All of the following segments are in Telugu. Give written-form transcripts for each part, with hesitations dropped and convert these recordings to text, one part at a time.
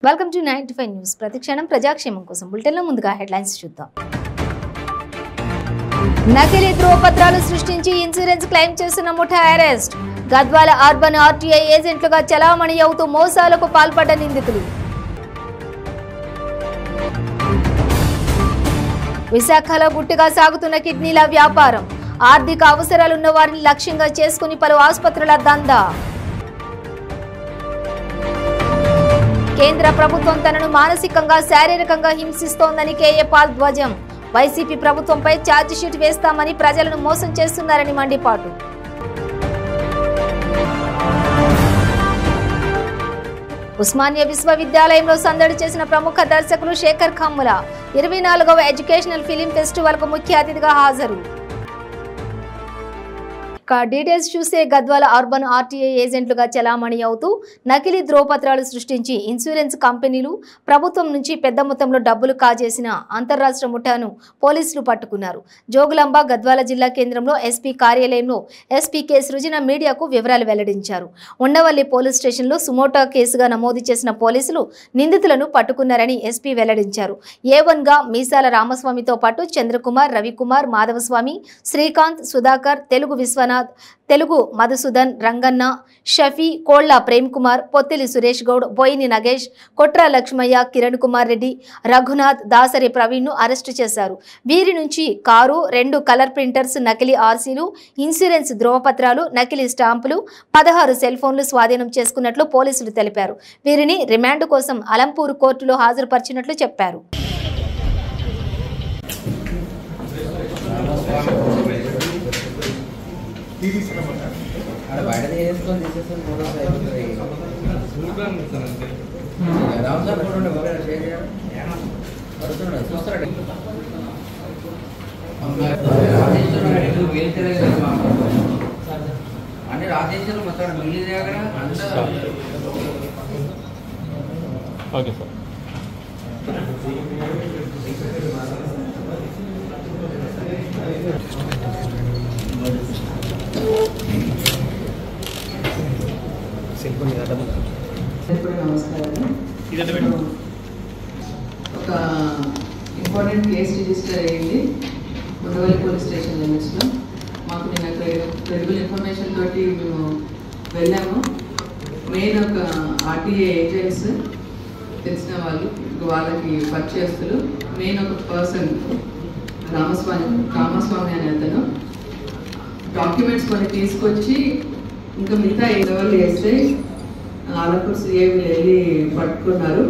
Welcome to 95 news. ప్రతిక్షణం ప్రజాక్షేమం కోసం బులెటిన్లో ముందుగా హెడ్లైన్స్ చూద్దాం. నకిలీ ధ్రువపత్రాలు సృష్టించి ఇన్సూరెన్స్ క్లెయిమ్ చేసిన ముఠా అరెస్ట్. గద్వాల అర్బన్ ఆర్టీఐ ఏజెంట్లుగా చలామణి అవుతూ మోసాలకు పాల్పడ్డ నిందితులు. విశాఖలో గుట్టుగా సాగుతున్న కిడ్నీల వ్యాపారం. ఆర్థిక అవసరాలున్న వారిని లక్ష్యంగా చేసుకుని పలు ఆసుపత్రుల దందా. కేంద్ర ప్రభుత్వం తనను మానసికంగా శారీరకంగా హింసిస్తోందని కేఏ పాల్ ధ్వజం. వైసీపీ ప్రభుత్వంపై ఛార్జిషీట్ వేస్తామని ప్రజలను మోసం చేస్తున్నారని మండిపాటు. ఉస్మానియా విశ్వవిద్యాలయంలో సందడి చేసిన ప్రముఖ దర్శకులు శేఖర్ కమ్ముల 24వ ఎడ్యుకేషనల్ ఫిలిం ఫెస్టివల్ కు ముఖ్య అతిథిగా హాజరు. డీటెయిల్స్ చూస్తే గద్వాల అర్బన్ ఆర్టీఐ ఏజెంట్లుగా చలామణి అవుతూ నకిలీ ధ్రువపత్రాలు సృష్టించి ఇన్సూరెన్స్ కంపెనీలు ప్రభుత్వం నుంచి పెద్ద మొత్తంలో డబ్బులు కాజేసిన అంతర్రాష్ట్ర ముఠాను పోలీసులు పట్టుకున్నారు. జోగులాంబ గద్వాల జిల్లా కేంద్రంలో ఎస్పీ కార్యాలయంలో ఎస్పీ కె సృజన మీడియాకు వివరాలు వెల్లడించారు. ఉండవల్లి పోలీస్ స్టేషన్లో సుమోటో కేసుగా నమోదు చేసిన పోలీసులు నిందితులను పట్టుకున్నారని ఎస్పీ వెల్లడించారు. A1గా మీసాల రామస్వామితో పాటు చంద్రకుమార్, రవికుమార్, మాధవస్వామి, శ్రీకాంత్, సుధాకర్, తెలుగు విశ్వనాథ్, తెలుగు మధుసూదన్, రంగన్న, షఫీ, కోళ్ల ప్రేమ్ కుమార్, పొత్తిలి సురేష్ గౌడ్, బోయిని నగేష్, కొట్ర లక్ష్మయ్య, కిరణ్ కుమార్ రెడ్డి, రఘునాథ్, దాసరి ప్రవీణ్ ను అరెస్టు చేశారు. వీరి నుంచి కారు, 2 కలర్ ప్రింటర్స్, నకిలీ ఆర్సీలు, ఇన్సూరెన్స్ ధ్రువపత్రాలు, నకిలీ స్టాంపులు, 16 సెల్ ఫోన్లు స్వాధీనం చేసుకున్నట్లు పోలీసులు తెలిపారు. వీరిని రిమాండ్ కోసం అలంపూర్ కోర్టులో హాజరుపరిచినట్లు చెప్పారు. Okay sir. ఒక ఇంపార్టెంట్ కేసు రిజిస్టర్ అయ్యింది ఉండవల్లి పోలీస్ స్టేషన్ లిమిట్స్లో. మాకు నేను అక్కడ క్రెడిబుల్ ఇన్ఫర్మేషన్ తోటి మేము వెళ్ళాము. మెయిన్ ఒక ఆర్టీఏ ఏజెంట్స్ తెలిసిన వాళ్ళకి పర్చేస్తులు. మెయిన్ ఒక పర్సన్ రామస్వామి అనే అతను డాక్యుమెంట్స్ కొన్ని తీసుకొచ్చి ఇంకా మిగతా ఎవరు వేస్తే ఆలపూర్ సిఐ వెళ్ళి పట్టుకున్నారు.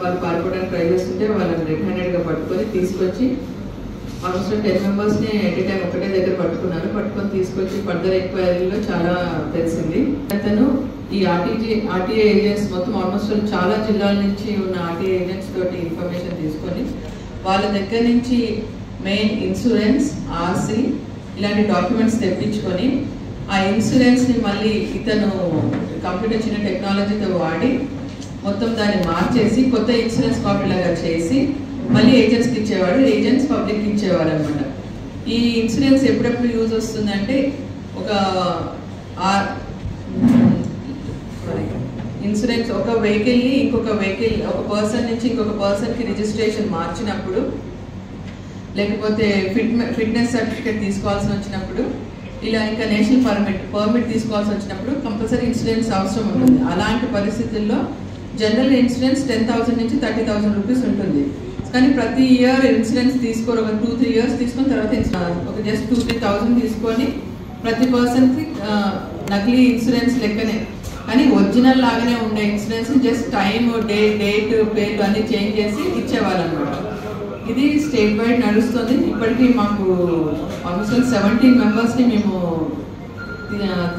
వాళ్ళు పారిపోవడానికి ట్రై చేస్తుంటే వాళ్ళని రెడ్ హ్యాండెడ్గా పట్టుకొని తీసుకొచ్చి ఆల్మోస్ట్ 10 మెంబర్స్ని ఎట్ ఏ టైం ఒకటే దగ్గర పట్టుకొని తీసుకొచ్చి ఫర్దర్ ఎంక్వైరీలో చాలా తెలిసింది. అతను ఈ ఆర్టీఏ ఏజెంట్స్ మొత్తం ఆల్మోస్ట్ చాలా జిల్లాల నుంచి ఉన్న ఆర్టీఏ ఏజెంట్స్ తోటి ఇన్ఫర్మేషన్ తీసుకొని వాళ్ళ దగ్గర నుంచి మెయిన్ ఇన్సూరెన్స్, ఆర్సీ ఇలాంటి డాక్యుమెంట్స్ తెప్పించుకొని ఆ ఇన్సూరెన్స్ని మళ్ళీ ఇతను కంప్యూటర్ చిన్న టెక్నాలజీతో వాడి మొత్తం దాన్ని మార్చేసి కొత్త ఇన్సూరెన్స్ కాపీ లాగా చేసి మళ్ళీ ఏజెంట్స్కి ఇచ్చేవాడు. ఏజెంట్స్ పబ్లిక్కి ఇచ్చేవాడు అనమాట. ఈ ఇన్సూరెన్స్ ఎప్పుడెప్పుడు యూజ్ వస్తుందంటే ఒక ఇన్సూరెన్స్ ఒక వెహికల్ని ఒక పర్సన్ నుంచి ఇంకొక పర్సన్కి రిజిస్ట్రేషన్ మార్చినప్పుడు, లేకపోతే ఫిట్నెస్ సర్టిఫికేట్ తీసుకోవాల్సి వచ్చినప్పుడు, ఇలా ఇంకా నేషనల్ పర్మిట్ తీసుకోవాల్సి వచ్చినప్పుడు కంపల్సరీ ఇన్సూరెన్స్ అవసరం ఉంటుంది. అలాంటి పరిస్థితుల్లో జనరల్ ఇన్సూరెన్స్ 10,000 నుంచి 30,000 రూపీస్ ఉంటుంది. కానీ ప్రతి ఇయర్ ఇన్సూరెన్స్ తీసుకోరు. ఒక 2-3 ఇయర్స్ తీసుకున్న తర్వాత ఒక జస్ట్ 2-3,000 తీసుకొని ప్రతి పర్సన్కి నకిలీ ఇన్సూరెన్స్ లెక్కనే కానీ ఒరిజినల్ లాగానే ఉండే ఇన్సూరెన్స్ జస్ట్ టైం, డేట్, పేర్లు అన్నీ చేంజ్ చేసి ఇచ్చేవాళ్ళు అనమాట. ఇది స్టేట్ వైడ్ నడుస్తుంది. ఇప్పటికీ మాకు ఆల్మోస్ట్ 17 మెంబర్స్ని మేము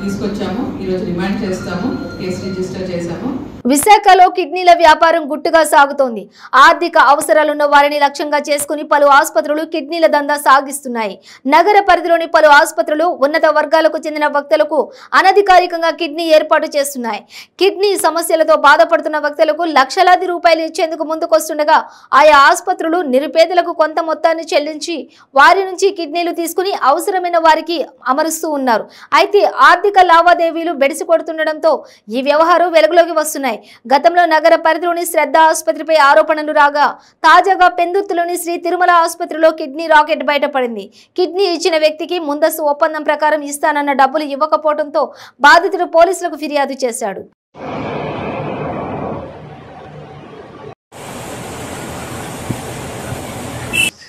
తీసుకొచ్చాము. ఈరోజు రిమాండ్ చేస్తాము, కేసు రిజిస్టర్ చేశాము. విశాఖలో కిడ్నీల వ్యాపారం గుట్టుగా సాగుతోంది. ఆర్థిక అవసరాలున్న వారిని లక్ష్యంగా చేసుకుని పలు ఆసుపత్రులు కిడ్నీల దందా సాగిస్తున్నాయి. నగర పరిధిలోని పలు ఆసుపత్రులు ఉన్నత వర్గాలకు చెందిన వ్యక్తులకు అనధికారికంగా కిడ్నీ ఏర్పాటు చేస్తున్నాయి. కిడ్నీ సమస్యలతో బాధపడుతున్న వ్యక్తులకు లక్షలాది రూపాయలు ఇచ్చేందుకు ముందుకొస్తుండగా ఆయా ఆసుపత్రులు నిరుపేదలకు కొంత మొత్తాన్ని చెల్లించి వారి నుంచి కిడ్నీలు తీసుకుని అవసరమైన వారికి అమరుస్తూ ఉన్నారు. అయితే ఆర్థిక లావాదేవీలు బెడిసి కొడుతుండటంతో ఈ వ్యవహారం వెలుగులోకి వస్తున్నాయి. ఉన్నాయి. గతంలో నగర పరిధిలోని శ్రద్ధ ఆసుపత్రిపై ఆరోపణలు రాగా తాజాగా పెందుర్తిలోని శ్రీ తిరుమల ఆసుపత్రిలో కిడ్నీ రాకెట్ బయటపడింది. కిడ్నీ ఇచ్చిన వ్యక్తికి ముందస్తు ఒప్పందం ప్రకారం ఇస్తానన్న డబ్బులు ఇవ్వకపోవడంతో బాధితుడు పోలీసులకు ఫిర్యాదు చేశాడు.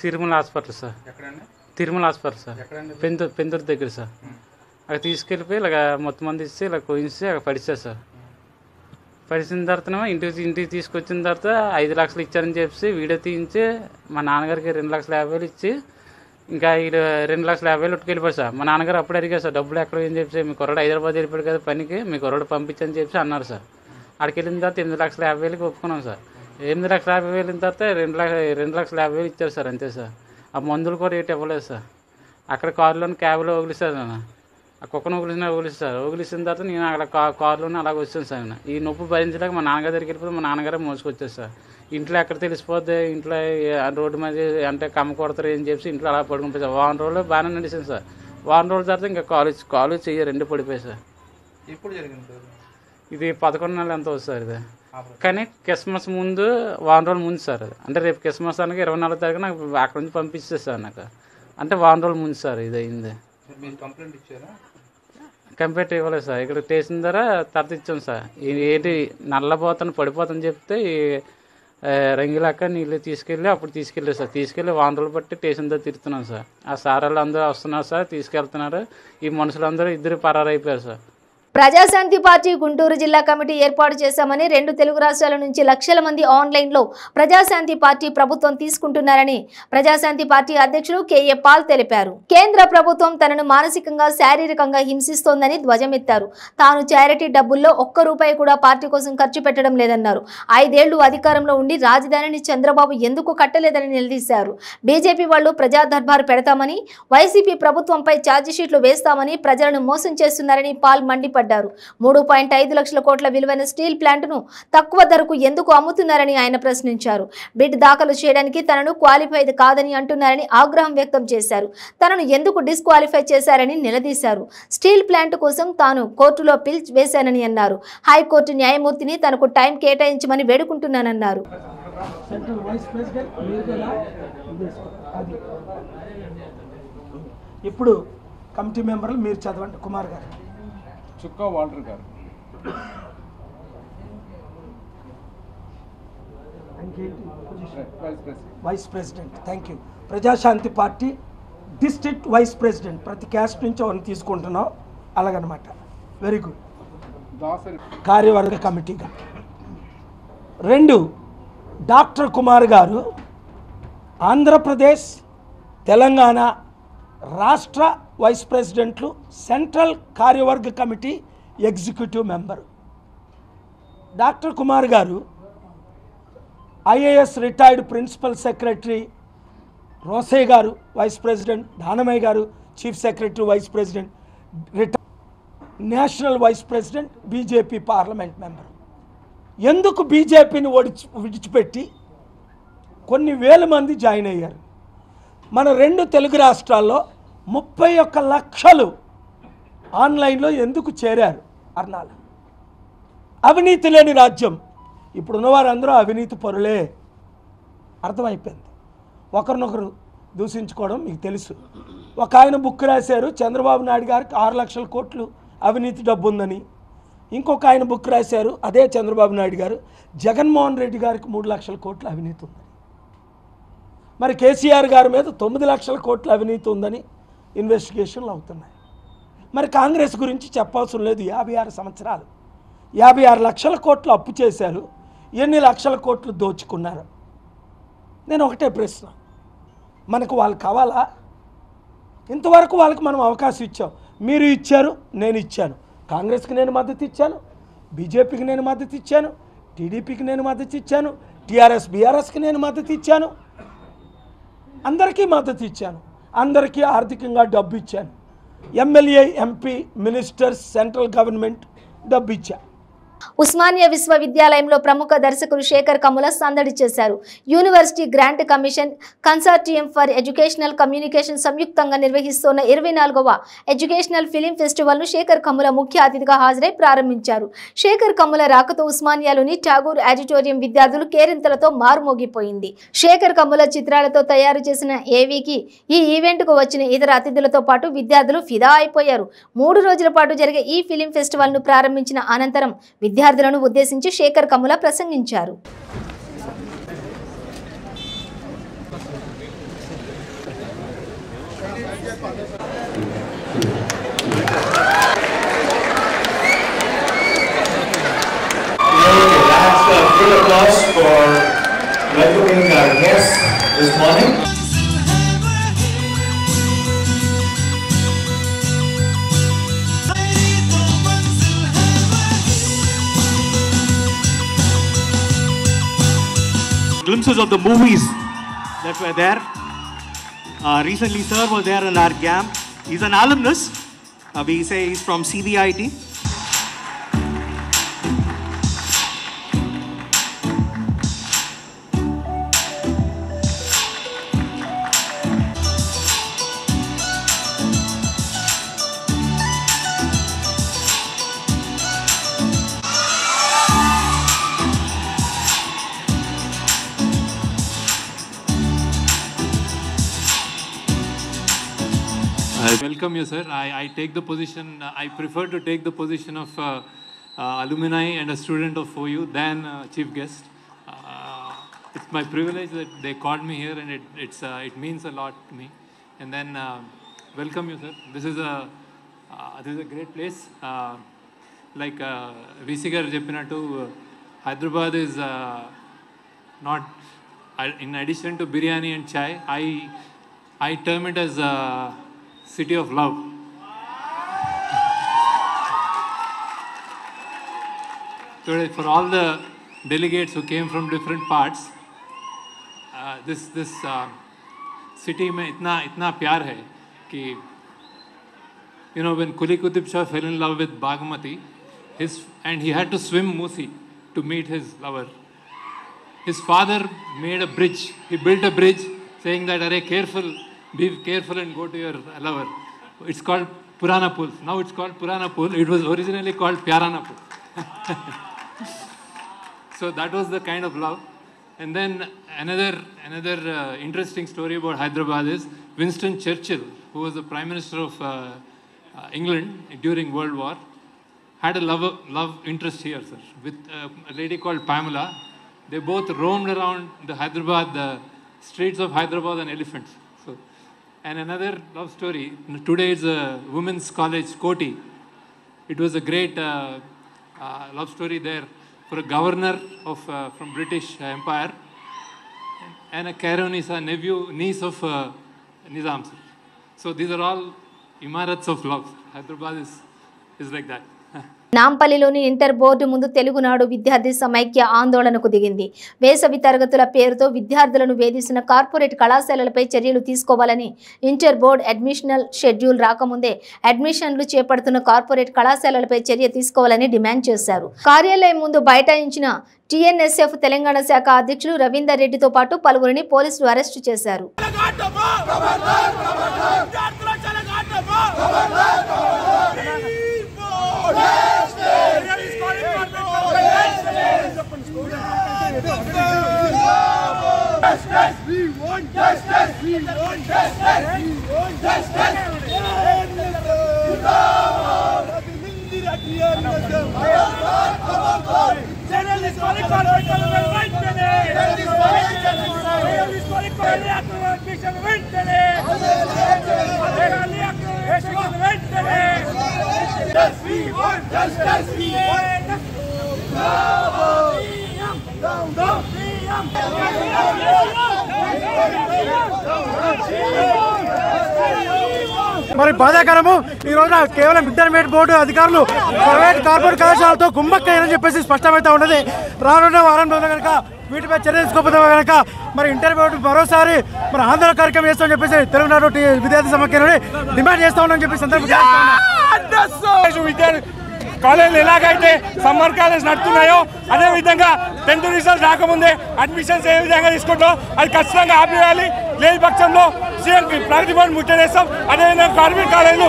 Tirumala hospital sir. Tirumala hospital sir, Penduru దగ్గర సార్. అక్కడ తీసుకెళ్ళిపోయి ఇలాగ మొత్తం మంది ఇచ్చి ఇలా కోయించి అక్కడ పడిచారు సార్. పడిచిన తర్వాత ఇంటికి తీసుకొచ్చిన తర్వాత 5 లక్షలు ఇచ్చారని చెప్పి వీడియో తీయించి మా నాన్నగారికి 2,50,000 ఇచ్చి ఇంకా 2,50,000 ఉట్టుకెళ్ళిపోయి సార్. మా నాన్నగారు అప్పుడు అడిగారు సార్, డబ్బులు ఎక్కడ ఏం చెప్పి మీ కుర్రాడు హైదరాబాద్ వెళ్ళిపోయాడు కదా పనికి, మీ కుర్రాడు పంపించని చెప్పి అన్నారు సార్. అక్కడికి వెళ్ళిన తర్వాత 8,50,000కి ఒప్పుకున్నాం సార్. 8,50,000 తర్వాత 2,50,000 ఇచ్చారు సార్, అంతే సార్. ఆ మందులు కూడా రేట్ ఇవ్వలేదు సార్. అక్కడ కారులోని క్యాబ్లో వదిలిస్తారు నేను, ఆ కుక్కను వదిలిస్తారు. వదిలిసిన తర్వాత నేను అక్కడ కారులోనే అలాగ వచ్చాను సార్. ఈ నొప్పి భరించలేక మా నాన్నగారి దగ్గరికి వెళ్ళిపోతే మా నాన్నగారే మోసుకొచ్చారు సార్. ఇంట్లో ఎక్కడ తెలిసిపోద్ది, ఇంట్లో రోడ్డు మీద అంటే కమ్మ కొడతారు ఏం చెప్పి ఇంట్లో అలా పడుకుని సార్. 1 రోజులు బాగానే నడిచింది సార్. 1 రోజుల తర్వాత ఇంకా కాలు చెయ్యి 2 పడిపోయాయి సార్. ఎప్పుడు జరిగింది సార్ ఇది? 11 నెలలు ఎంత అవుతుంది సార్ ఇది. కానీ క్రిస్మస్ ముందు 1 రోజుల ముందు సార్ అది. అంటే రేపు క్రిస్మస్ అనగా 24వ తారీఖు నాకు అక్కడ నుంచి పంపిస్తే సార్ నాకు. అంటే 1 రోజుల ముందు సార్ ఇది అయింది. మీరు కంప్లైంట్ ఇచ్చారా? కంప్లైంట్ ఇవ్వలేదు సార్. ఇక్కడ స్టేషన్ ద్వారా తర్వాత ఇచ్చాం సార్. ఏంటి నల్లబోతాను పడిపోతాను చెప్తే ఈ రంగిలాక నీళ్ళు తీసుకెళ్ళి అప్పుడు తీసుకెళ్ళారు సార్. తీసుకెళ్ళి 1 రోజులు బట్టి స్టేషన్ దగ్గర తిరుగుతున్నాం సార్. ఆ సార్ వాళ్ళు అందరూ వస్తున్నారు సార్, తీసుకెళ్తున్నారు. ఈ మనుషులందరూ 2 పరారైపోయారు సార్. ప్రజాశాంతి పార్టీ గుంటూరు జిల్లా కమిటీ ఏర్పాటు చేశామని 2 తెలుగు రాష్ట్రాల నుంచి లక్షల మంది ఆన్లైన్లో ప్రజాశాంతి పార్టీ ప్రభుత్వం తీసుకుంటున్నారని ప్రజాశాంతి పార్టీ అధ్యక్షుడు కేఏ పాల్ తెలిపారు. కేంద్ర ప్రభుత్వం తనను మానసికంగా శారీరకంగా హింసిస్తోందని ధ్వజమెత్తారు. తాను చారిటీ డబ్బుల్లో ₹1 కూడా పార్టీ కోసం ఖర్చు పెట్టడం లేదన్నారు. 5 ఏళ్లు అధికారంలో ఉండి రాజధానిని చంద్రబాబు ఎందుకు కట్టలేదని నిలదీశారు. బీజేపీ వాళ్లు ప్రజా దర్బారు పెడతామని, వైసీపీ ప్రభుత్వంపై ఛార్జిషీట్లు వేస్తామని ప్రజలను మోసం చేస్తున్నారని పాల్ మండిపడ్డారు. 3.5 లక్షల కోట్ల విలువైన స్టీల్ ప్లాంట్ను తక్కువ ధరకు ఎందుకు అమ్ముతున్నారని ఆయన ప్రశ్నించారు. బిడ్ దాఖలు చేయడానికి తనను క్వాలిఫైడ్ కాదని అంటున్నారని ఆగ్రహం వ్యక్తం చేశారు. తనను ఎందుకు డిస్క్వాలిఫై చేశారని నిలదీశారు. స్టీల్ ప్లాంట్ కోసం తాను కోర్టులో పిల్చ్ వేశానని అన్నారు. హైకోర్టు న్యాయమూర్తిని తనకు టైం కేటాయించమని వేడుకుంటున్నానన్నారు. ఇప్పుడు కమిటీ మెంబర్లు మీరు చదవండి. కుమార్ గారు. చుక్కా వాల్టర్ గారు. Vice president. Thank you. Prajashanti party district vice president. ప్రతి క్యాస్ట్ నుంచి ఒకరిని తీసుకుంటున్నాం, అలాగనమాట. Very good. కార్యవర్గ కమిటీగా 2 డాక్టర్ కుమార్ గారు ఆంధ్రప్రదేశ్ తెలంగాణ రాష్ట్ర వైస్ ప్రెసిడెంట్లు, సెంట్రల్ కార్యవర్గ committee executive member. Doctor Kumar garu IAS retired principal secretary, Rosaiah garu vice president, Danamayya garu chief secretary vice president, national vice president, BJP parliament member. ఎందుకు బీజేపీని విడిచిపెట్టి కొన్ని వేల మంది జాయిన్ అయ్యారు? మన 2 తెలుగు రాష్ట్రాల్లో 31 లక్షలు ఆన్లైన్లో ఎందుకు చేరారు? అర్నాల అవినీతి లేని రాజ్యం. ఇప్పుడున్న వారందరూ అవినీతి పరులే, అర్థమైపోయింది. ఒకరినొకరు దూషించుకోవడం మీకు తెలుసు. ఒక ఆయన బుక్ రాశారు, చంద్రబాబు నాయుడు గారికి 6 లక్షల కోట్లు అవినీతి డబ్బు ఉందని. ఇంకొక ఆయన బుక్ రాశారు, అదే చంద్రబాబు నాయుడు గారు, జగన్మోహన్ రెడ్డి గారికి 3 లక్షల కోట్లు అవినీతి ఉందని. మరి కేసీఆర్ గారి మీద 9 లక్షల కోట్ల అవినీతి ఉందని ఇన్వెస్టిగేషన్లు అవుతున్నాయి. మరి కాంగ్రెస్ గురించి చెప్పాల్సిన లేదు. 56 సంవత్సరాలు 56 లక్షల కోట్లు అప్పు చేశారు. ఎన్ని లక్షల కోట్లు దోచుకున్నారు? నేను ఒకటే ప్రశ్న, మనకు వాళ్ళు కావాలా? ఇంతవరకు వాళ్ళకి మనం అవకాశం ఇచ్చాం. మీరు ఇచ్చారు, నేను ఇచ్చాను. కాంగ్రెస్కి నేను మద్దతు ఇచ్చాను, బీజేపీకి నేను మద్దతు ఇచ్చాను, టీడీపీకి నేను మద్దతు ఇచ్చాను, టీఆర్ఎస్ బీఆర్ఎస్కి నేను మద్దతు ఇచ్చాను, అందరికీ మద్దతు ఇచ్చాను, అందరికీ ఆర్థికంగా డబ్బు ఇచ్చాను. MLA, MP, ministers, central government డబ్బు ఇచ్చా. ఉస్మానియా విశ్వవిద్యాలయంలో ప్రముఖ దర్శకుడు శేఖర్ కమ్ముల సందడి చేశారు. University grant commission, consortium for educational communication సంయుక్తంగా నిర్వహిస్తున్న 24వ ఎడ్యుకేషనల్ ఫిలిం ఫెస్టివల్ ను శేఖర్ కమ్ముల ముఖ్య అతిథిగా హాజరై ప్రారంభించారు. శేఖర్ కమ్ముల రాకతో ఉస్మానియాలోని ఠాగూర్ ఆడిటోరియం విద్యార్థులు కేరింతలతో మారుమోగిపోయింది. శేఖర్ కమ్ముల చిత్రాలతో తయారు చేసిన ఏవీకి ఈ ఈవెంట్ కు వచ్చిన ఇతర అతిథులతో పాటు విద్యార్థులు ఫిదా అయిపోయారు. 3 రోజుల పాటు జరిగే ఈ ఫిలిం ఫెస్టివల్ ను ప్రారంభించిన అనంతరం విద్యార్థులను ఉద్దేశించి శేఖర్ కమ్ముల ప్రసంగించారు. Glimpses of the movies that were there. Recently, sir was there in our camp. He's an alumnus. We say he's from CVIT. I welcome you, sir. I take the position, I prefer to take the position of alumni and a student of OU than chief guest. It's my privilege that they called me here, and it means a lot to me. And then welcome you, sir. This is a great place. Like VC garu cheppinattu, Hyderabad is not, in addition to biryani and chai, I term it as city of love. Today, for all the delegates who came from different parts, this city mein itna pyar hai ki, you know, when Kuli Qutub Shah fell in love with Bagmati, and he had to swim Musi to meet his lover. His father made a bridge. He built a bridge saying that, "Arey, be careful and go to your lover." It's called Purana Pool. Now it's called Purana Pool. It was originally called Pyarana Pool. So that was the kind of love. And then another interesting story about Hyderabad is Winston Churchill, who was the Prime Minister of England during World War, had a love interest here, sir, with a lady called Pamela. They both roamed around the streets of Hyderabad on elephants. And another love story, today is a women's college, Koti. It was a great love story there for a governor from British Empire and a Karonisa niece of Nizam. So these are all imarats of love. Hyderabad is like that. నాంపల్లిలోని ఇంటర్ బోర్డు ముందు తెలుగునాడు విద్యార్థి సమైక్య ఆందోళనకు దిగింది. వేసవి తరగతుల పేరుతో విద్యార్థులను వేధిస్తున్న కార్పొరేట్ కళాశాలలపై చర్యలు తీసుకోవాలని, ఇంటర్ బోర్డు అడ్మిషనల్ షెడ్యూల్ రాకముందే అడ్మిషన్లు చేపడుతున్న కార్పొరేట్ కళాశాలలపై చర్య తీసుకోవాలని డిమాండ్ చేశారు. కార్యాలయం ముందు బైఠాయించిన టీఎన్ఎస్ఎఫ్ తెలంగాణ శాఖ అధ్యక్షులు రవీందర్ రెడ్డితో పాటు పలువురిని పోలీసులు అరెస్టు చేశారు. మరి బాధాకరము ఈ రోజున కేవలం ఇంటర్మీడియట్ బోర్డు అధికారులు ప్రైవేట్ కార్పొరేట్ కళాశాలతో కుమ్మక్కయ్యారని చెప్పేసి స్పష్టమైతే ఉన్నది. రానున్న వారం రోజులు కనుక వీటిపై చర్య తీసుకోకపోతే కనుక మరి ఇంటర్మీడియట్ మరోసారి మరి ఆందోళన కార్యక్రమం చేస్తామని చెప్పేసి తెలుగునాడు విద్యార్థి సమాఖ్యలోని డిమాండ్ చేస్తా ఉన్నామని చెప్పి సందర్భంగా కాలేజీలు ఎలాగైతే సమ్మర్ కాలేజ్ నడుతున్నాయో అదేవిధంగా 10th రిజల్ట్ రాకముందే అడ్మిషన్స్ ఏ విధంగా తీసుకుంటాం అది ఖచ్చితంగా ఆపివేయాలి. లేని పక్షంలో సీఎం ప్రగతి భవన్ ముట్టడిస్తాం. అదేవిధంగా కార్పొరేట్ కాలేజీలు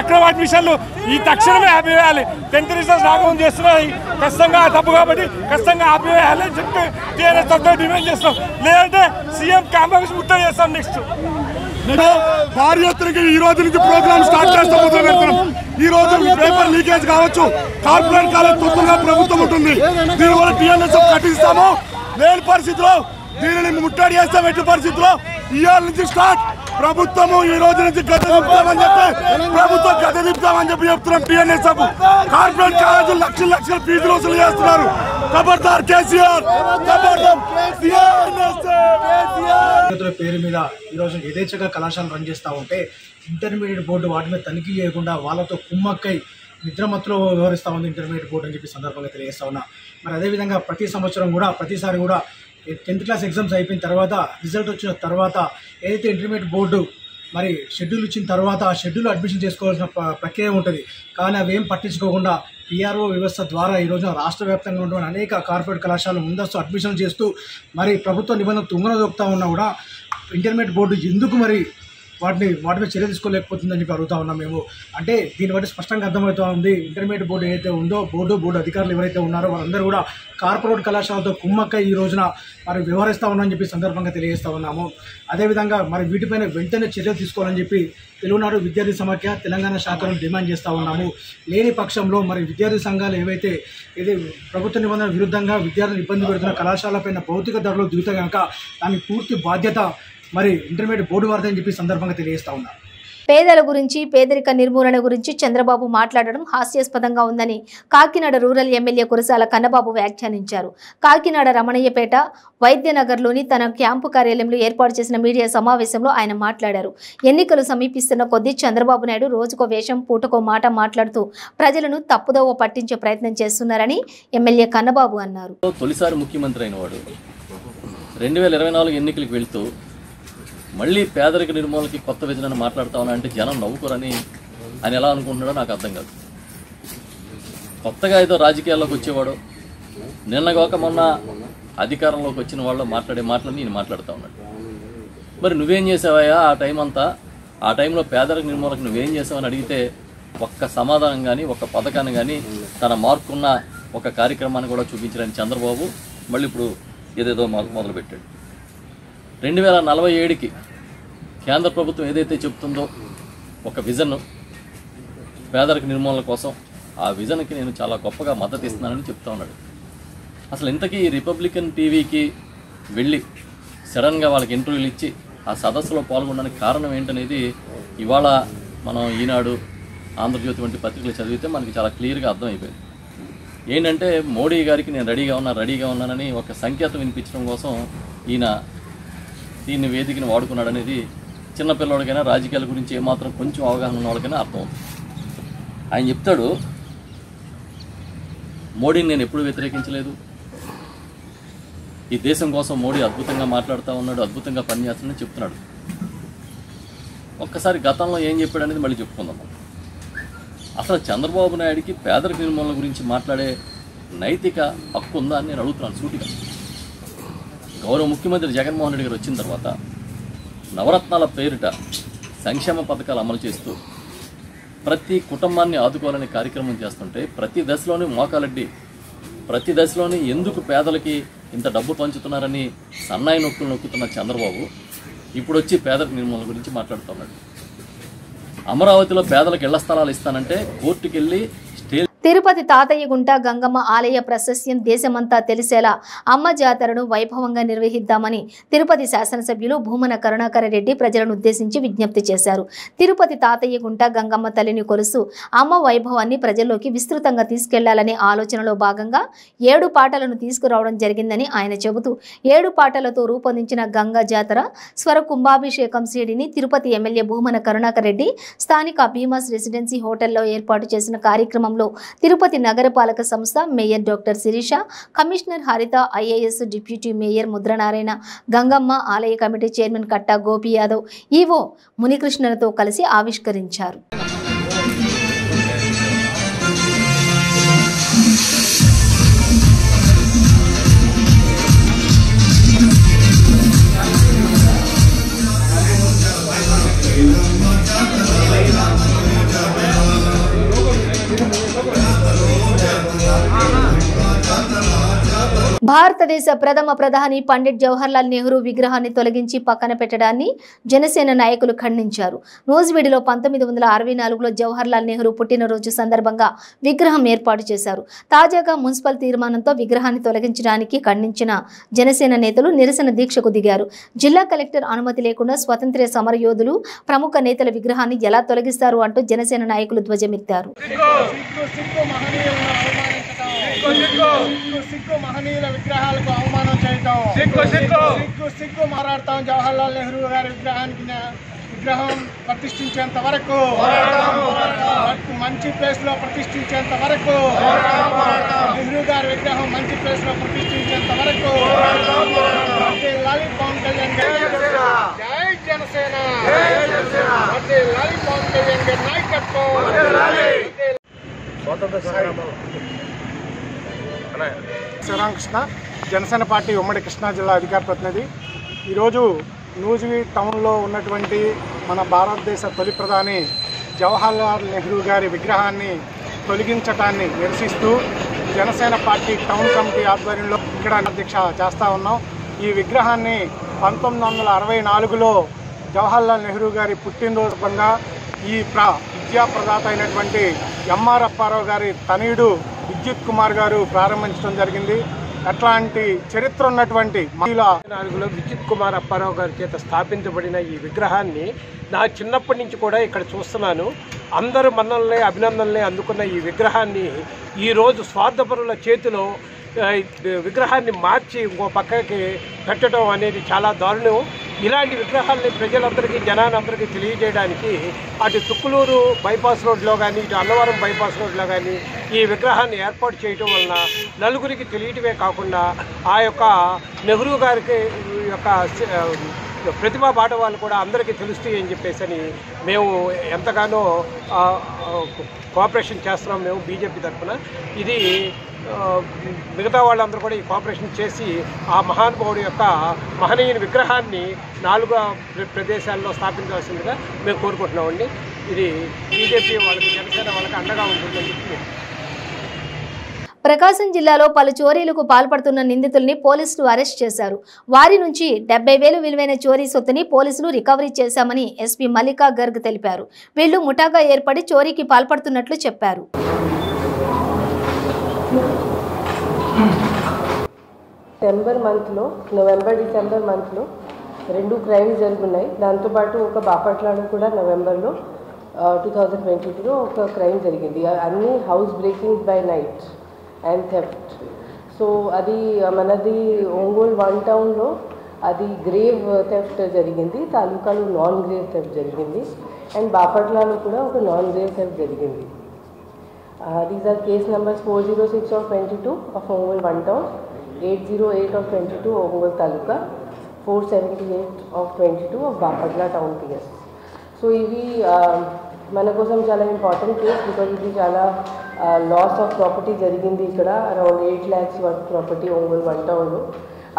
అక్రమ అడ్మిషన్లు ఈ తక్షణమే ఆపివేయాలి. 10th రిజల్ట్ రాకముందు చేస్తున్నది ఖచ్చితంగా తప్పు కాబట్టి ఖచ్చితంగా ఆపివేయాలి అని చెప్పి టీఆర్ఎస్ తరఫున డిమాండ్ చేస్తాం. లేదంటే సీఎం క్యాంపస్ ముట్టడి చేస్తాం. నెక్స్ట్ భారీ ఎత్తున ఈ రోజు నుంచి ప్రోగ్రామ్ స్టార్ట్ చేస్తాం, మొదలు పెడుతున్నాం. ఈ రోజు పేపర్ లీకేజ్ కావచ్చు, కార్పొరేట్ కాలేజ్ తొత్తుగా ప్రభుత్వం ఉంటుంది, దీనివల్ల టీఎన్ఎస్ కట్టిస్తాము. లేని పరిస్థితిలో దీనిని ముట్టడి చేస్తాం. ఎట్టి పరిస్థితిలో ఇవాళ నుంచి స్టార్ట్ ప్రభుత్వము ఈ రోజు నుంచి గత దింపుతామని చెప్పి ప్రభుత్వం గత దింపుతామని చెప్పి చెప్తున్నాం. టీఎన్ఎస్ కార్పొరేట్ కాలేజీలు లక్షల ఫీజులు వసూలు చేస్తున్నారు. ఖబర్దార్ కేసీఆర్, ఖబర్దార్ పేరు మీద ఈరోజు యథేచ్ఛగా కళాశాల రన్ చేస్తూ ఉంటే ఇంటర్మీడియట్ బోర్డు వాటి మీద తనిఖీ చేయకుండా వాళ్ళతో కుమ్మక్కై నిద్రమత్తులో వ్యవహరిస్తూ ఉంది ఇంటర్మీడియట్ బోర్డు అని చెప్పి సందర్భంగా తెలియజేస్తా ఉన్నా. మరి అదేవిధంగా ప్రతి సంవత్సరం కూడా ప్రతిసారి కూడా 10th క్లాస్ ఎగ్జామ్స్ అయిపోయిన తర్వాత రిజల్ట్ వచ్చిన తర్వాత ఏదైతే ఇంటర్మీడియట్ బోర్డు మరి షెడ్యూల్ ఇచ్చిన తర్వాత ఆ షెడ్యూల్ అడ్మిషన్ చేసుకోవాల్సిన ప్రక్రియ ఉంటుంది. కానీ అవి ఏం పట్టించుకోకుండా పిఆర్ఓ వ్యవస్థ ద్వారా ఈ రోజున రాష్ట్ర వ్యాప్తంగా ఉన్నటువంటి అనేక కార్పొరేట్ కళాశాలలు ముందస్తు అడ్మిషన్ చేస్తూ మరి ప్రభుత్వ నిబంధనలు తుంగన దొక్కుతా ఉన్నా కూడా ఇంటర్మీడియట్ బోర్డు ఎందుకు మరి వాటి మీద చర్య తీసుకోలేకపోతుందని చెప్పి అడుగుతా ఉన్నాం మేము. అంటే దీన్ని బట్టి స్పష్టంగా అర్థమవుతూ ఉంది ఇంటర్మీడియట్ బోర్డు ఏదైతే ఉందో బోర్డు అధికారులు ఎవరైతే ఉన్నారో వాళ్ళందరూ కూడా కార్పొరేట్ కళాశాలతో కుమ్మక్క ఈ రోజున మరి వ్యవహరిస్తూ ఉన్నామని చెప్పి సందర్భంగా తెలియజేస్తూ ఉన్నాము. అదేవిధంగా మరి వీటిపైన వెంటనే చర్యలు తీసుకోవాలని చెప్పి తెలుగునాడు విద్యార్థి సమాఖ్య తెలంగాణ శాఖను డిమాండ్ చేస్తూ ఉన్నాము. లేని పక్షంలో మరి విద్యార్థి సంఘాలు ఏవైతే ప్రభుత్వ నిబంధనల విరుద్ధంగా విద్యార్థులను ఇబ్బంది పెడుతున్న కళాశాలపైన భౌతిక ధరలు దిగుతే కనుక దాని పూర్తి బాధ్యత మరి ఇంటర్మీడియట్ బోర్డు వారిదని చెప్పి సందర్భంగా తెలియజేస్తా ఉన్నా. పేదల గురించి పేదరిక నిర్మూలన గురించి చంద్రబాబు మాట్లాడడం హాస్యాస్పదంగా ఉందని కాకినాడ రూరల్ ఎమ్మెల్యే కురసాల కన్నబాబు వ్యాఖ్యానించారు. కాకినాడ రమణయ్యపేట వైద్యనగర్లోని తన క్యాంపు కార్యాలయంలో ఏర్పాటు చేసిన మీడియా సమావేశంలో ఆయన మాట్లాడారు. ఎన్నికలు సమీపిస్తున్న కొద్దీ చంద్రబాబు నాయుడు రోజుకో వేషం పూటకో మాట మాట్లాడుతూ ప్రజలను తప్పుదోవ పట్టించే ప్రయత్నం చేస్తున్నారని ఎమ్మెల్యే కన్నబాబు అన్నారు. తొలిసారి ముఖ్యమంత్రి అయిన వాడు 2024 ఎన్నికలకు వెళ్తూ మళ్ళీ పేదరిక నిర్మూలనకి కొత్త విజయాన్ని మాట్లాడుతా ఉన్నా అంటే జనం నవ్వుకోరని ఆయన ఎలా అనుకుంటున్నాడో నాకు అర్థం కాదు. కొత్తగా ఏదో రాజకీయాల్లోకి వచ్చేవాడు నిన్నగాక మొన్న అధికారంలోకి వచ్చిన వాళ్ళు మాట్లాడే మాటలని నేను మాట్లాడుతూ ఉన్నాడు. మరి నువ్వేం చేసావయ్యా ఆ టైంలో పేదరిక నిర్మూలనకు నువ్వేం చేసావని అడిగితే ఒక్క సమాధానం కానీ ఒక్క పథకాన్ని కానీ తన మార్కున్న ఒక కార్యక్రమాన్ని కూడా చూపించడానికి చంద్రబాబు మళ్ళీ ఇప్పుడు ఏదేదో మొదలుపెట్టాడు. 2047కి కేంద్ర ప్రభుత్వం ఏదైతే చెప్తుందో ఒక విజన్ పేదరిక నిర్మూలన కోసం, ఆ విజన్కి నేను చాలా గొప్పగా మద్దతు ఇస్తున్నానని చెప్తా ఉన్నాడు. అసలు ఇంతకీ రిపబ్లికన్ టీవీకి వెళ్ళి సడన్గా వాళ్ళకి ఇంటర్వ్యూలు ఇచ్చి ఆ సదస్సులో పాల్గొనడానికి కారణం ఏంటనేది ఇవాళ మనం ఈనాడు, ఆంధ్రజ్యోతి వంటి పత్రికలు చదివితే మనకి చాలా క్లియర్గా అర్థమైపోయింది. ఏంటంటే మోడీ గారికి నేను రెడీగా ఉన్నానని ఒక సంకేతం వినిపించడం కోసం ఈయన దీన్ని వేదికని వాడుకున్నాడనేది చిన్నపిల్లవాడికైనా రాజకీయాల గురించి ఏమాత్రం కొంచెం అవగాహన ఉన్న వాళ్ళకైనా అర్థమవుతుంది. ఆయన చెప్తాడు, మోడీని నేను ఎప్పుడు వ్యతిరేకించలేదు, ఈ దేశం కోసం మోడీ అద్భుతంగా మాట్లాడుతూ ఉన్నాడు, అద్భుతంగా పనిచేస్తున్నాడని చెప్తున్నాడు. ఒక్కసారి గతంలో ఏం చెప్పాడు అనేది మళ్ళీ చెప్పుకుందాం. అసలు చంద్రబాబు నాయుడికి పేదరిక నిర్మూలన గురించి మాట్లాడే నైతిక హక్కు ఉందా అని నేను అడుగుతున్నాను సూటిగా. గౌరవ ముఖ్యమంత్రి జగన్మోహన్ రెడ్డి గారు వచ్చిన తర్వాత నవరత్నాల పేరిట సంక్షేమ పథకాలు అమలు చేస్తూ ప్రతి కుటుంబాన్ని ఆదుకోవాలనే కార్యక్రమం చేస్తుంటే ప్రతి దశలోని మోకాలడ్డి, ప్రతి దశలోని ఎందుకు పేదలకి ఇంత డబ్బు పంచుతున్నారని సన్నాయి నొక్కులు నొక్కుతున్న చంద్రబాబు ఇప్పుడు వచ్చి పేదరిక నిర్మూలన గురించి మాట్లాడుతున్నాడు. అమరావతిలో పేదలకు ఇళ్ల స్థలాలు ఇస్తానంటే కోర్టుకు వెళ్ళి తిరుపతి తాతయ్యగుంట గంగమ్మ ఆలయ ప్రశస్యం దేశమంతా తెలిసేలా అమ్మ జాతరను వైభవంగా నిర్వహిద్దామని తిరుపతి శాసనసభ్యులు భూమన కరుణాకర రెడ్డి ప్రజలను ఉద్దేశించి విజ్ఞప్తి చేశారు. తిరుపతి తాతయ్యగుంట గంగమ్మ తల్లిని కొలుస్తూ అమ్మ వైభవాన్ని ప్రజల్లోకి విస్తృతంగా తీసుకెళ్లాలనే ఆలోచనలో భాగంగా 7 పాటలను తీసుకురావడం జరిగిందని ఆయన చెబుతూ 7 పాటలతో రూపొందించిన గంగా జాతర స్వర కుంభాభిషేకం సీడీని తిరుపతి ఎమ్మెల్యే భూమన కరుణాకర రెడ్డి స్థానిక భీమాస్ రెసిడెన్సీ హోటల్లో ఏర్పాటు చేసిన కార్యక్రమంలో తిరుపతి నగరపాలక సంస్థ మేయర్ డాక్టర్ శిరీష, కమిషనర్ హరిత, IAS deputy mayor Mudranarayana, Gangamma ఆలయ కమిటీ చైర్మన్ కట్టా గోపి యాదవ్, ఈవో మునికృష్ణలతో కలిసి ఆవిష్కరించారు. భారతదేశ ప్రథమ ప్రధాని పండిట్ జవహర్లాల్ నెహ్రూ విగ్రహాన్ని తొలగించి పక్కన పెట్టడాన్ని జనసేన నాయకులు ఖండించారు. నూజివీడులో 1964లో జవహర్లాల్ నెహ్రూ పుట్టినరోజు సందర్భంగా విగ్రహం ఏర్పాటు చేశారు. తాజాగా మున్సిపల్ తీర్మానంతో విగ్రహాన్ని తొలగించడానికి ఖండించిన జనసేన నేతలు నిరసన దీక్షకు దిగారు. జిల్లా కలెక్టర్ అనుమతి లేకుండా స్వతంత్ర సమరయోధులు ప్రముఖ నేతల విగ్రహాన్ని ఎలా తొలగిస్తారు అంటూ జనసేన నాయకులు ధ్వజమెత్తారు. మహనీయుల విగ్రహాలకు అవమానం చేయటం సిగ్గు మాట్లాడతాం. జవహర్లాల్ నెహ్రూ గారి విగ్రహం ప్రతిష్ఠించేంత వరకు, మంచి ప్లేస్ లో ప్రతిష్ఠించేంత వరకు, నెహ్రూ గారి విగ్రహం మంచి ప్లేస్ లో ప్రతిష్ఠించేంత వరకు లాలి పవన్ కళ్యాణ్ జై జనసేన, లాలి పవన్ కళ్యాణ్ గారి నాయకత్వం. స్వాతంత్ర సంగ్రామం శ్రీరామకృష్ణ, జనసేన పార్టీ ఉమ్మడి కృష్ణా జిల్లా అధికార ప్రతినిధి. ఈరోజు నూజివీడ్ టౌన్లో ఉన్నటువంటి మన భారతదేశ తొలి ప్రధాని జవహర్లాల్ నెహ్రూ గారి విగ్రహాన్ని తొలగించడాన్ని నిరసిస్తూ జనసేన పార్టీ టౌన్ కమిటీ ఆధ్వర్యంలో ఇక్కడ దీక్ష చేస్తూ ఉన్నాం. ఈ విగ్రహాన్ని 1964లో జవహర్లాల్ నెహ్రూ గారి పుట్టినరోజు సందర్భంగా ఈ విద్యా ప్రదాత అయినటువంటి ఎంఆర్ అప్పారావు గారి తనయుడు విద్యుత్ కుమార్ గారు ప్రారంభించడం జరిగింది. అట్లాంటి చరిత్ర ఉన్నటువంటి 1964లో విద్యుత్ కుమార్ అప్పారావు గారి చేత స్థాపించబడిన ఈ విగ్రహాన్ని నా చిన్నప్పటి నుంచి కూడా ఇక్కడ చూస్తున్నాను. అందరూ మన్నల్ని అభినందనల్ని అందుకున్న ఈ విగ్రహాన్ని ఈరోజు స్వార్థపరుల చేతిలో విగ్రహాన్ని మార్చి ఇంకో పక్కకి పెట్టడం అనేది చాలా దారుణం. ఇలాంటి విగ్రహాలని ప్రజలందరికీ జనాలందరికీ తెలియజేయడానికి అటు తుక్కులూరు బైపాస్ రోడ్లో కానీ ఇటు అన్నవరం బైపాస్ రోడ్లో కానీ ఈ విగ్రహాన్ని ఏర్పాటు చేయడం వలన నలుగురికి తెలియటమే కాకుండా ఆ యొక్క నెహ్రూ గారికి యొక్క ప్రతిభా పాఠవాళ్ళు కూడా అందరికీ తెలుస్తాయి అని చెప్పేసి మేము ఎంతగానో కోఆపరేషన్ చేస్తున్నాం మేము బీజేపీ తరఫున. ఇది మిగతా వాళ్ళందరూ కూడా ఈ కోఆపరేషన్ చేసి ఆ మహానుభావుడి యొక్క మహనీయుని విగ్రహాన్ని 4 ప్రదేశాల్లో స్థాపించవలసిందిగా మేము కోరుకుంటున్నామండి. ఇది బీజేపీ వాళ్ళకి జనసేన వాళ్ళకి అండగా ఉంటుందని చెప్పి. ప్రకాశం జిల్లాలో పలు చోరీలకు పాల్పడుతున్న నిందితుల్ని పోలీసులు అరెస్ట్ చేశారు. వారి నుంచి 70,000 విలువైన చోరీ సొత్తుని పోలీసులు రికవరీ చేశామని ఎస్పీ మల్లికా గర్గ్ తెలిపారు. వీళ్లు ముఠాగా ఏర్పడి చోరీకి పాల్పడుతున్నట్లు చెప్పారు. నవంబర్ డిసెంబర్ మంత్లో 2 క్రైమ్స్ జరుగున్నాయి. దాంతోపాటు ఒక బాపట్లలో కూడా నవంబర్లో 2022లో ఒక క్రైమ్ జరిగింది. అన్ని house breakings by night and theft. So అది మనది ఒంగోలు 1 టౌన్లో అది గ్రేవ్ థెఫ్ట్ జరిగింది, తాలూకాలో నాన్ గ్రేవ్ థెఫ్ట్ జరిగింది, అండ్ బాపట్లలో కూడా ఒక నాన్ గ్రేవ్ థెఫ్ట్ జరిగింది. These are case numbers 406 of 22 of Ongole 1 town, 808 of 22 Ongole Taluka, 478 of 22 of Bapatla town PS. So ivi mana kosam chala important case because ఇది చాలా లాస్ ఆఫ్ ప్రాపర్టీ జరిగింది. ఇక్కడ around 8 lakhs worth property Ongole 1 town లో.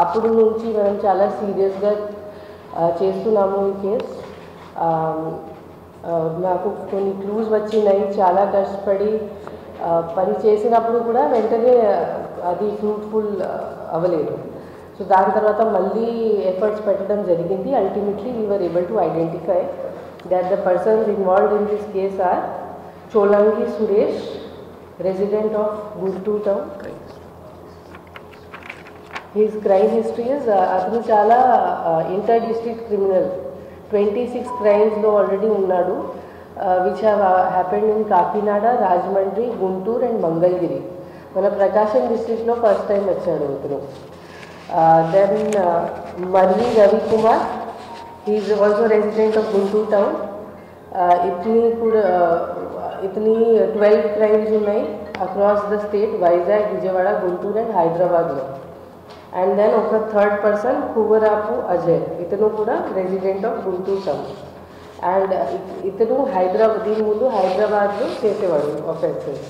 అప్పుడు నుంచి మనం చాలా సీరియస్గా చేస్తున్నాము ఈ కేస్. నాకు కొన్ని క్లూస్ వచ్చినాయి, చాలా కష్టపడి పని చేసినప్పుడు కూడా వెంటనే అది ఫ్రూట్ఫుల్ అవ్వలేదు. సో దాని తర్వాత మళ్ళీ ఎఫర్ట్స్ పెట్టడం జరిగింది. Ultimately we were able to identify that the persons involved in this case are Cholangi Suresh, resident of Guntur town. His crime history is atanu chala inter-district criminal. 26 crimes lo already unnadu, which have happened in Kakinada, Rajahmundry, Guntur and Mangalgiri. Mana Prakasham district lo first time vachadu atanu. Then Marvi Ravi Kumar, he is also resident of Guntur town. Itni 12 crimes ఉన్నాయి across the state, Vizag, Vijayawada, Guntur and Hyderabad లో. And then ఒక థర్డ్ పర్సన్ కువరాపు అజయ్, ఇతను కూడా resident of Guntur town. And ఇతను దీని ముందు హైదరాబాద్లో చేసేవాడు ఆఫెన్సెస్.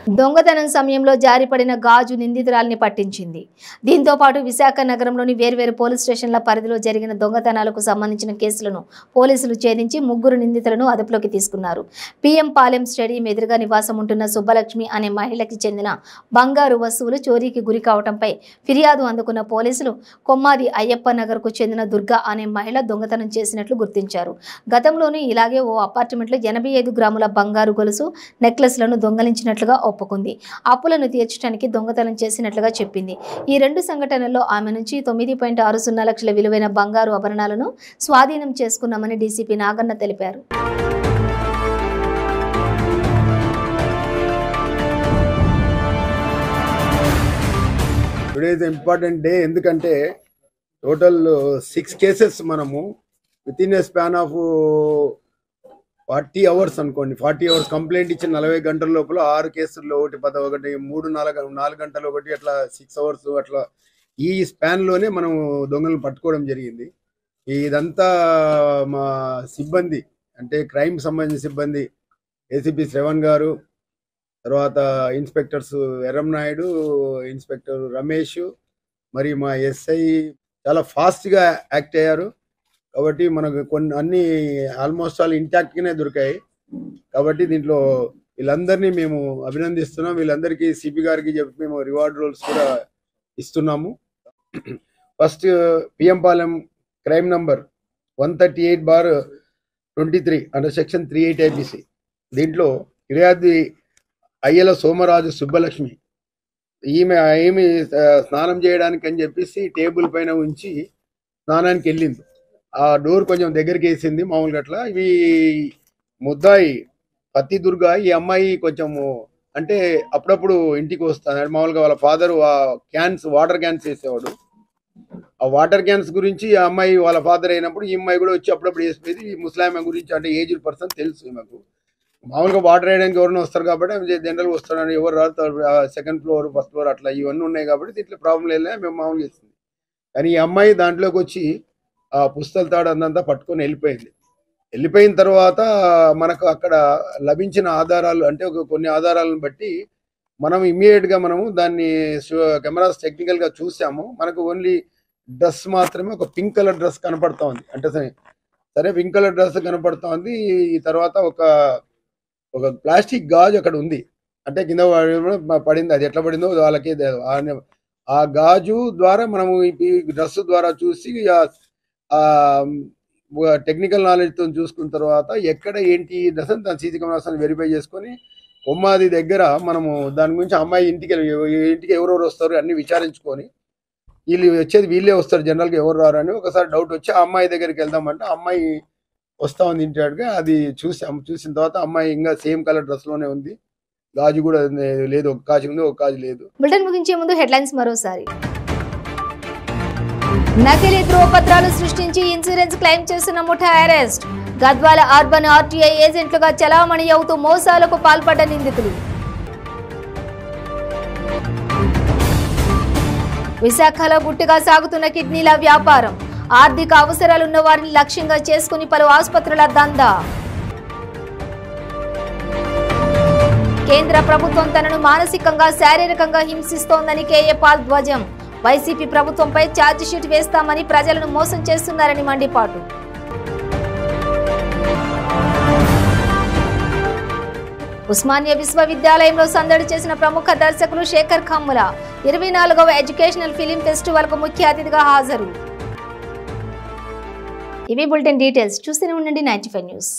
దొంగతనం సమయంలో జారిపడిన గాజు నిందితురాల్ని పట్టించింది. దీంతో పాటు విశాఖ నగరంలోని వేర్వేరు పోలీస్ స్టేషన్ల పరిధిలో జరిగిన దొంగతనాలకు సంబంధించిన కేసులను పోలీసులు ఛేదించి 3 నిందితులను అదుపులోకి తీసుకున్నారు. పిఎం పాలెం స్టేడియం ఎదురుగా నివాసం ఉంటున్న సుబ్బలక్ష్మి అనే మహిళకి చెందిన బంగారు వస్తువులు చోరీకి గురి కావడంపై ఫిర్యాదు అందుకున్న పోలీసులు కొమ్మాది అయ్యప్ప నగర్కు చెందిన దుర్గా అనే మహిళ దొంగతనం చేసినట్లు గుర్తించారు. గతంలోనే ఇలాగే ఓ అపార్ట్మెంట్లో 85 గ్రాముల బంగారు గొలుసు నెక్లెస్లను దొంగలించినట్లుగా ఒప్పుకుంది. అప్పులను తీర్చడానికి దొంగతనం చేసినట్లుగా చెప్పింది. ఈ 2 సంఘటనల్లో ఆమె నుంచి 9.60 లక్షల విలువైన బంగారు ఆభరణాలను స్వాధీనం చేసుకున్నామని డీసీపీ నాగన్న తెలిపారు. Today is important day. ఎందుకంటే టోటల్ 6 కేసెస్ మనము with in a span of 40 hours అనుకోండి. 40 hours కంప్లైంట్ ఇచ్చిన 40 గంటల లోపల 6 కేసుల్లో ఒకటి 4 గంటలు ఒకటి అట్లా 6 hours అట్లా ఈ స్పాన్లోనే మనం దొంగలను పట్టుకోవడం జరిగింది. ఇదంతా మా సిబ్బంది అంటే క్రైమ్ సంబంధించిన సిబ్బంది ఏసీపీ శ్రవణ్ గారు, తర్వాత ఇన్స్పెక్టర్స్ ఎర్రం నాయుడు, ఇన్స్పెక్టర్ రమేష్, మరి మా ఎస్ఐ చాలా ఫాస్ట్గా యాక్ట్ అయ్యారు. కాబట్టి మనకు అన్ని ఆల్మోస్ట్ ఆల్ ఇంటాక్ట్గానే దొరికాయి. కాబట్టి దీంట్లో వీళ్ళందరినీ మేము అభినందిస్తున్నాం. వీళ్ళందరికీ సిపి గారికి చెప్పి మేము రివార్డ్ రోల్స్ కూడా ఇస్తున్నాము. First PM Palem crime number 138/23 under section 38 IPC. దీంట్లో ఫిర్యాదు అయ్యల సోమరాజు సుబ్బలక్ష్మి ఈమె స్నానం చేయడానికి అని చెప్పేసి టేబుల్ పైన ఉంచి స్నానానికి వెళ్ళింది. ఆ డోర్ కొంచెం దగ్గరికి వేసింది మామూలుగా అట్లా. ఇవి ముద్దాయి పత్తి దుర్గా ఈ అమ్మాయి కొంచెము అంటే అప్పుడప్పుడు ఇంటికి వస్తాను మామూలుగా వాళ్ళ ఫాదర్ వాటర్ క్యాన్స్ వేసేవాడు. ఆ వాటర్ క్యాన్స్ గురించి ఆ అమ్మాయి వాళ్ళ ఫాదర్ అయినప్పుడు ఈ అమ్మాయి కూడా వచ్చి అప్పుడప్పుడు వేసిపోయింది. ఈ ముస్లాం గురించి అంటే ఏజ్డ్ పర్సన్ తెలుసు మాకు. మామూలుగా వాటర్ వేయడానికి ఎవరైనా వస్తారు కాబట్టి జనరల్గా వస్తారని ఎవరు రాదు. 2nd floor 1st floor అట్లా ఇవన్నీ ఉన్నాయి కాబట్టి దీంట్లో ప్రాబ్లం లేదు, మేము మామూలుగా చేస్తుంది. కానీ ఈ అమ్మాయి దాంట్లోకి వచ్చి ఆ పుస్తల తాడు అంతా పట్టుకొని వెళ్ళిపోయిన తర్వాత మనకు అక్కడ లభించిన ఆధారాలు అంటే కొన్ని ఆధారాలను బట్టి మనం ఇమ్మీడియట్గా మనము దాన్ని కెమెరాస్ టెక్నికల్గా చూసాము. మనకు ఓన్లీ డ్రెస్ మాత్రమే ఒక పింక్ కలర్ డ్రెస్ కనపడతా ఉంది. అంటే సరే పింక్ కలర్ డ్రెస్ కనపడతా ఉంది. ఈ తర్వాత ఒక ప్లాస్టిక్ గాజు అక్కడ ఉంది. అంటే కింద పడింది, అది ఎట్లా పడిందో వాళ్ళకి ఆ గాజు ద్వారా మనము ఈ డ్రెస్ ద్వారా చూసి టెక్నికల్ నాలెడ్జ్తో చూసుకున్న తర్వాత ఎక్కడ ఏంటి డ్రెస్ దాని సీసీ కెమెరాస్ వెరిఫై చేసుకొని కొమ్మాది దగ్గర మనము దాని గురించి అమ్మాయి ఇంటికి ఎవరెవరు వస్తారు అన్ని విచారించుకొని వీళ్ళే వస్తారు జనరల్గా ఎవరు రారు అని ఒకసారి డౌట్ వచ్చి ఆ అమ్మాయి దగ్గరికి వెళ్దామంటే అమ్మాయి వస్తా ఉంది ఇంటిగా. అది చూసిన తర్వాత అమ్మాయి ఇంకా సేమ్ కలర్ డ్రెస్లోనే ఉంది. గాజు కూడా లేదు, ఒక గాజు ఉంది, ఒక గాజు లేదు. బులెటిన్ ముగించే ముందు హెడ్లైన్స్ మరోసారి. నకిలీ ధ్రువపత్రాలు సృష్టించి ఇన్సూరెన్స్ క్లెయిమ్ చేస్తున్న ముఠా అరెస్ట్. గద్వాల అర్బన్ ఆర్టీఐ ఏజెంట్లుగా చలామణి అవుతూ మోసాలకు పాల్పడ్డ నిందితులు. విశాఖలో గుట్టుగా సాగుతున్న కిడ్నీల వ్యాపారం. ఆర్థిక అవసరాలున్న వారిని లక్ష్యంగా చేసుకుని పలు ఆసుపత్రుల దందా. కేంద్ర ప్రభుత్వం తనను మానసికంగా శారీరకంగా హింసిస్తోందని కేఏ పాల్ ధ్వజం. వైసీపీ ప్రభుత్వంపై ఛార్జిషీట్ వేస్తామని ప్రజలను మోసం చేస్తున్నారని మండిపాటు. ఉస్మానియా విశ్వవిద్యాలయంలో సందడి చేసిన ప్రముఖ దర్శకులు శేఖర్ కమ్ముల 24వ ఎడ్యుకేషనల్ ఫిలిం ఫెస్టివల్ కు ముఖ్య అతిథిగా హాజరు. ఇవి బులెటిన్ డీటెయిల్స్. చూస్తూనే ఉండండి 95 న్యూస్.